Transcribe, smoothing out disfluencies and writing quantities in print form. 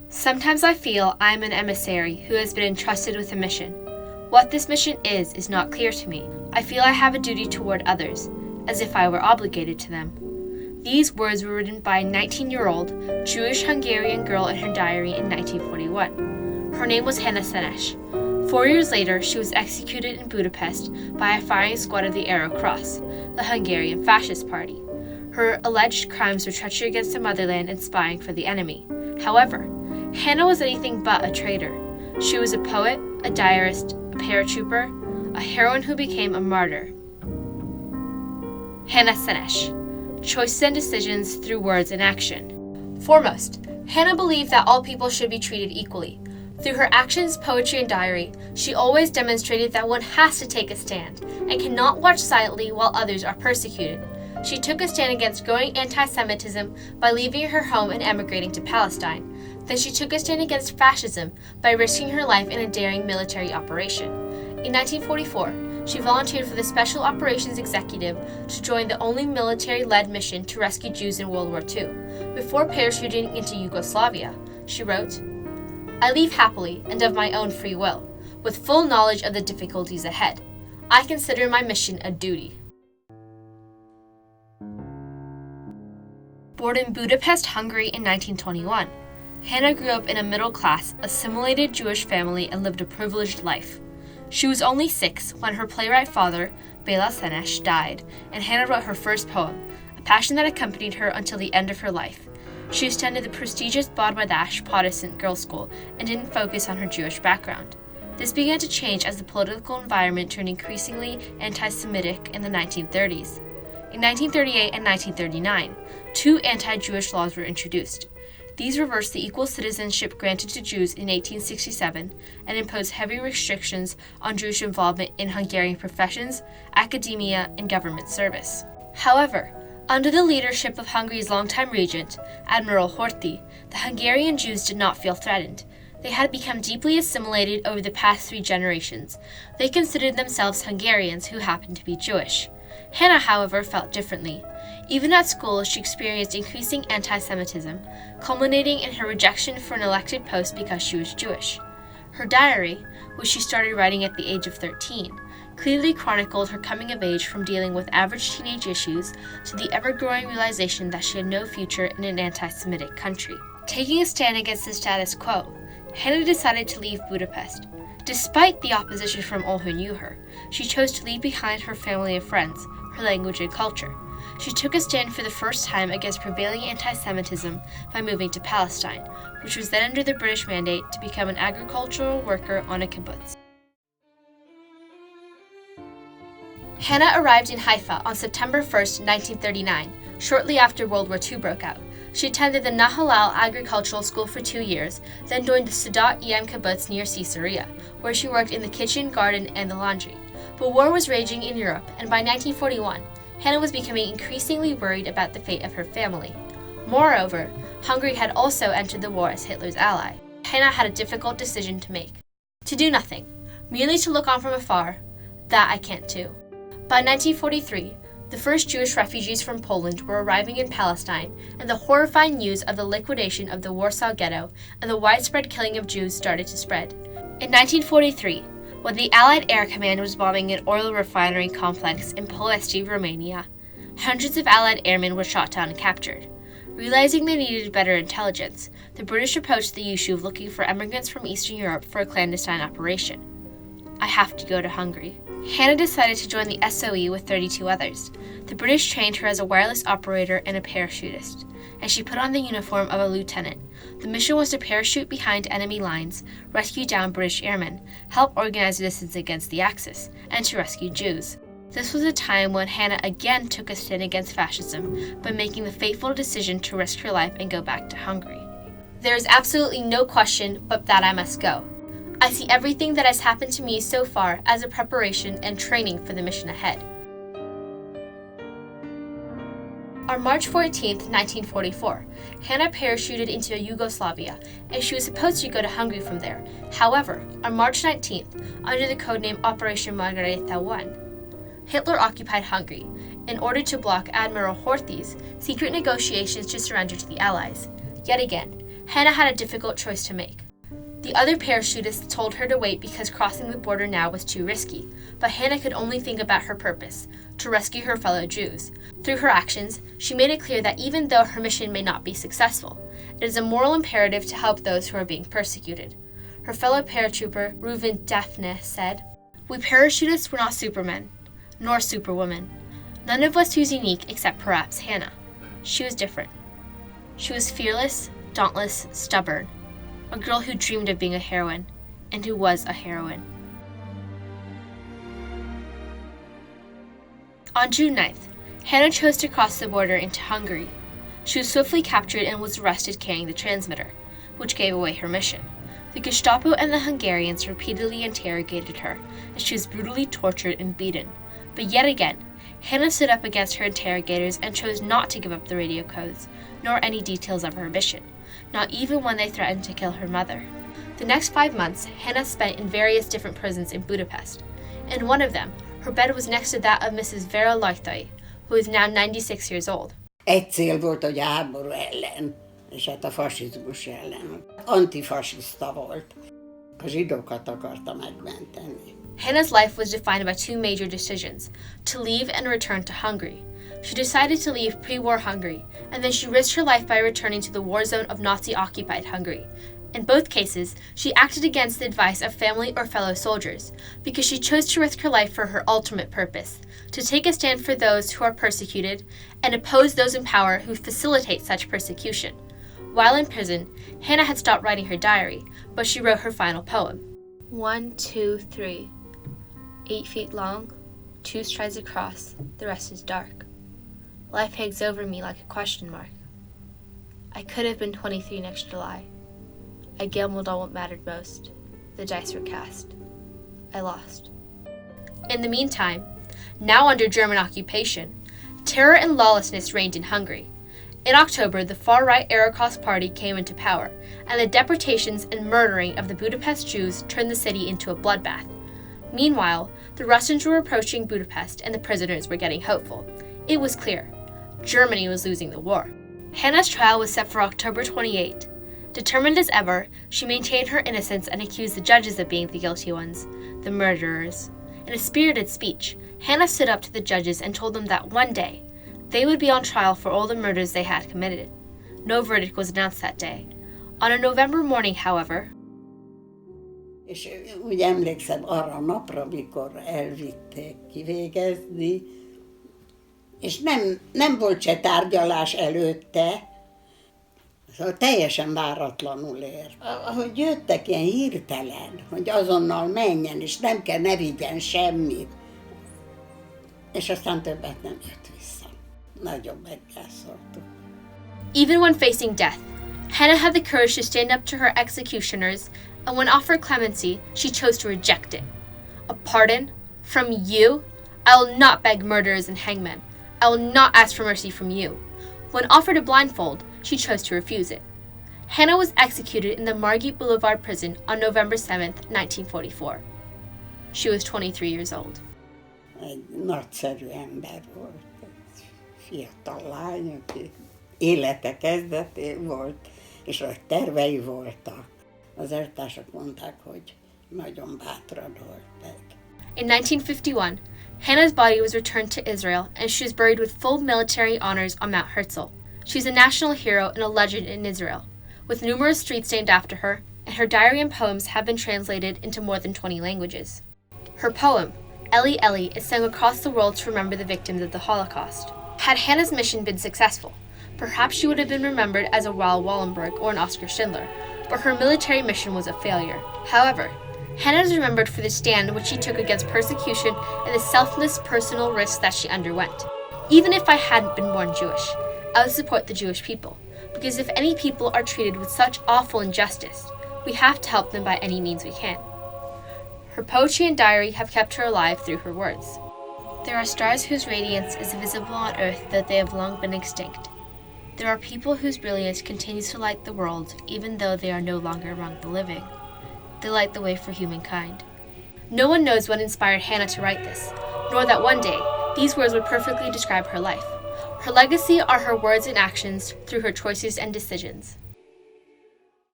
Sometimes I feel I am an emissary who has been entrusted with a mission. What this mission is not clear to me. I feel I have a duty toward others, as if I were obligated to them. These words were written by a 19-year-old Jewish-Hungarian girl in her diary in 1941. Her name was Hannah Senesh. 4 years later, she was executed in Budapest by a firing squad of the Arrow Cross, the Hungarian fascist party. Her alleged crimes were treachery against the motherland and spying for the enemy. However, Hannah was anything but a traitor. She was a poet, a diarist, a paratrooper, a heroine who became a martyr. Hannah Senesh. Choices and decisions through words and action. Foremost, Hannah believed that all people should be treated equally. Through her actions, poetry, and diary, she always demonstrated that one has to take a stand and cannot watch silently while others are persecuted. She took a stand against growing anti-Semitism by leaving her home and emigrating to Palestine. Then she took a stand against fascism by risking her life in a daring military operation. In 1944, she volunteered for the Special Operations Executive to join the only military-led mission to rescue Jews in World War II. Before parachuting into Yugoslavia, she wrote, "I leave happily and of my own free will, with full knowledge of the difficulties ahead. I consider my mission a duty." Born in Budapest, Hungary in 1921, Hannah grew up in a middle-class, assimilated Jewish family and lived a privileged life. She was only 6 when her playwright father, Bela Senesh, died, and Hannah wrote her first poem, a passion that accompanied her until the end of her life. She attended the prestigious Bad Madash Protestant girls' school and didn't focus on her Jewish background. This began to change as the political environment turned increasingly anti-Semitic in the 1930s. In 1938 and 1939, 2 anti-Jewish laws were introduced. These reversed the equal citizenship granted to Jews in 1867 and imposed heavy restrictions on Jewish involvement in Hungarian professions, academia, and government service. However, under the leadership of Hungary's longtime regent, Admiral Horthy, the Hungarian Jews did not feel threatened. They had become deeply assimilated over the past 3 generations. They considered themselves Hungarians who happened to be Jewish. Hannah, however, felt differently. Even at school, she experienced increasing anti-Semitism, culminating in her rejection for an elected post because she was Jewish. Her diary, which she started writing at the age of 13, clearly chronicled her coming of age from dealing with average teenage issues to the ever-growing realization that she had no future in an anti-Semitic country. Taking a stand against the status quo, Hannah decided to leave Budapest. Despite the opposition from all who knew her, she chose to leave behind her family and friends, her language and culture. She took a stand for the first time against prevailing anti-Semitism by moving to Palestine, which was then under the British mandate to become an agricultural worker on a kibbutz. Hannah arrived in Haifa on September 1, 1939, shortly after World War II broke out. She attended the Nahalal Agricultural School for 2 years, then joined the Sadat Yam kibbutz near Caesarea, where she worked in the kitchen, garden, and the laundry. But war was raging in Europe, and by 1941, Hannah was becoming increasingly worried about the fate of her family. Moreover, Hungary had also entered the war as Hitler's ally. Hannah had a difficult decision to make. To do nothing, merely to look on from afar, that I can't do. By 1943, the first Jewish refugees from Poland were arriving in Palestine, and the horrifying news of the liquidation of the Warsaw Ghetto and the widespread killing of Jews started to spread. In 1943, when the Allied Air Command was bombing an oil refinery complex in Ploiești, Romania, hundreds of Allied airmen were shot down and captured. Realizing they needed better intelligence, the British approached the issue of looking for immigrants from Eastern Europe for a clandestine operation. I have to go to Hungary. Hannah decided to join the SOE with 32 others. The British trained her as a wireless operator and a parachutist, and she put on the uniform of a lieutenant. The mission was to parachute behind enemy lines, rescue downed British airmen, help organize resistance against the Axis, and to rescue Jews. This was a time when Hannah again took a stand against fascism by making the fateful decision to risk her life and go back to Hungary. There is absolutely no question but that I must go. I see everything that has happened to me so far as a preparation and training for the mission ahead. On March 14, 1944, Hannah parachuted into Yugoslavia, and she was supposed to go to Hungary from there. However, on March 19th, under the codename Operation Margareta I, Hitler occupied Hungary in order to block Admiral Horthy's secret negotiations to surrender to the Allies. Yet again, Hannah had a difficult choice to make. The other parachutists told her to wait because crossing the border now was too risky, but Hannah could only think about her purpose, to rescue her fellow Jews. Through her actions, she made it clear that even though her mission may not be successful, it is a moral imperative to help those who are being persecuted. Her fellow paratrooper, Reuven Daphne, said, "We parachutists were not supermen, nor superwomen. None of us was unique except perhaps Hannah. She was different. She was fearless, dauntless, stubborn. A girl who dreamed of being a heroine, and who was a heroine." On June 9th, Hannah chose to cross the border into Hungary. She was swiftly captured and was arrested carrying the transmitter, which gave away her mission. The Gestapo and the Hungarians repeatedly interrogated her, and she was brutally tortured and beaten. But yet again, Hannah stood up against her interrogators and chose not to give up the radio codes, nor any details of her mission, not even when they threatened to kill her mother. The next 5 months, Hannah spent in various different prisons in Budapest. In one of them, her bed was next to that of Mrs. Vera Lajtai, who is now 96 years old. Egy cél volt, hogy a háború ellen, és hát a fasizmus ellen. Antifasiszta volt. A zsidókat akarta megmenteni. Hannah's life was defined by two major decisions, to leave and return to Hungary. She decided to leave pre-war Hungary, and then she risked her life by returning to the war zone of Nazi-occupied Hungary. In both cases, she acted against the advice of family or fellow soldiers, because she chose to risk her life for her ultimate purpose, to take a stand for those who are persecuted and oppose those in power who facilitate such persecution. While in prison, Hannah had stopped writing her diary, but she wrote her final poem. 1, 2, 3. 8 feet long, 2 strides across, the rest is dark. Life hangs over me like a question mark. I could have been 23 next July. I gambled on what mattered most. The dice were cast. I lost. In the meantime, now under German occupation, terror and lawlessness reigned in Hungary. In October, the far-right Aracos party came into power, and the deportations and murdering of the Budapest Jews turned the city into a bloodbath. Meanwhile, the Russians were approaching Budapest and the prisoners were getting hopeful. It was clear. Germany was losing the war. Hannah's trial was set for October 28. Determined as ever, she maintained her innocence and accused the judges of being the guilty ones, the murderers. In a spirited speech, Hannah stood up to the judges and told them that one day, they would be on trial for all the murders they had committed. No verdict was announced that day. On a November morning, however, És úgy emlékszem arra a napra, amikor elvitték kivégezni, és nem volt se tárgyalás előtte, szóval teljesen váratlanul ért. Ahogy jöttek ilyen hirtelen, hogy azonnal menjen, és ne vigyen semmit. És aztán többet nem jött vissza. Nagyon meggyászoltuk. Even when facing death, Hannah had the courage to stand up to her executioners, and when offered clemency, she chose to reject it. A pardon? From you? I will not beg murderers and hangmen. I will not ask for mercy from you. When offered a blindfold, she chose to refuse it. Hannah was executed in the Margit Boulevard prison on November 7th, 1944. She was 23 years old. Egy nagyszerű ember volt, egy fiatal lány, aki élete kezdetén volt, és a tervei voltak. Az eltársak mondták, hogy nagyon bátran halt meg. In 1951, Hannah's body was returned to Israel, and she was buried with full military honors on Mount Herzl. She's a national hero and a legend in Israel, with numerous streets named after her, and her diary and poems have been translated into more than 20 languages. Her poem, Eli Eli, is sung across the world to remember the victims of the Holocaust. Had Hannah's mission been successful, perhaps she would have been remembered as a Raoul Wallenberg or an Oskar Schindler, but her military mission was a failure. However, Hannah is remembered for the stand which she took against persecution and the selfless personal risks that she underwent. Even if I hadn't been born Jewish, I would support the Jewish people, because if any people are treated with such awful injustice, we have to help them by any means we can. Her poetry and diary have kept her alive through her words. There are stars whose radiance is visible on earth, though they have long been extinct. There are people whose brilliance continues to light the world, even though they are no longer among the living. They light the way for humankind. No one knows what inspired Hannah to write this, nor that one day these words would perfectly describe her life. Her legacy are her words and actions through her choices and decisions.